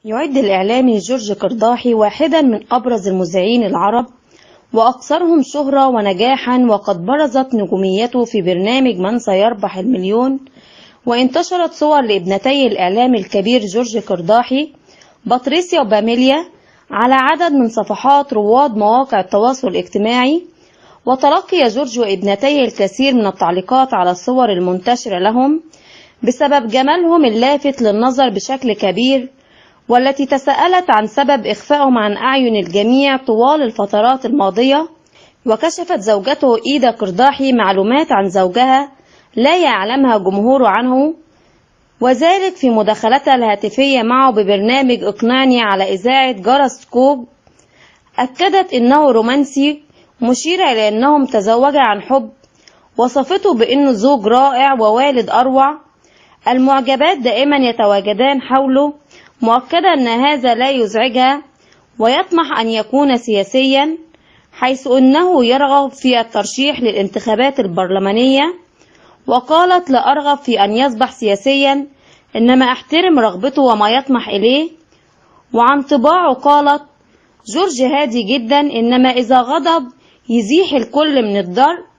يعد الإعلامي جورج قرداحي واحدا من أبرز المذيعين العرب وأكثرهم شهرة ونجاحا، وقد برزت نجوميته في برنامج من سيربح المليون. وانتشرت صور لابنتي الإعلامي الكبير جورج قرداحي باتريسيا وباميليا على عدد من صفحات رواد مواقع التواصل الاجتماعي، وتلقي جورج وابنتيه الكثير من التعليقات على الصور المنتشرة لهم بسبب جمالهم اللافت للنظر بشكل كبير، والتي تساءلت عن سبب إخفائهم عن أعين الجميع طوال الفترات الماضية. وكشفت زوجته إيدا قرداحي معلومات عن زوجها لا يعلمها جمهوره عنه، وذلك في مداخلتها الهاتفية معه ببرنامج اقنعني على إذاعة جرسكوب. أكدت إنه رومانسي، مشيرة إلى أنهم تزوجا عن حب، وصفته بأنه زوج رائع ووالد أروع. المعجبات دائما يتواجدان حوله، مؤكدة أن هذا لا يزعجها، ويطمح أن يكون سياسيا، حيث أنه يرغب في الترشيح للانتخابات البرلمانية. وقالت: لا أرغب في أن يصبح سياسيا، إنما أحترم رغبته وما يطمح إليه. وعن طباعه قالت: جورج هادي جدا، إنما إذا غضب يزيح الكل من الضرب.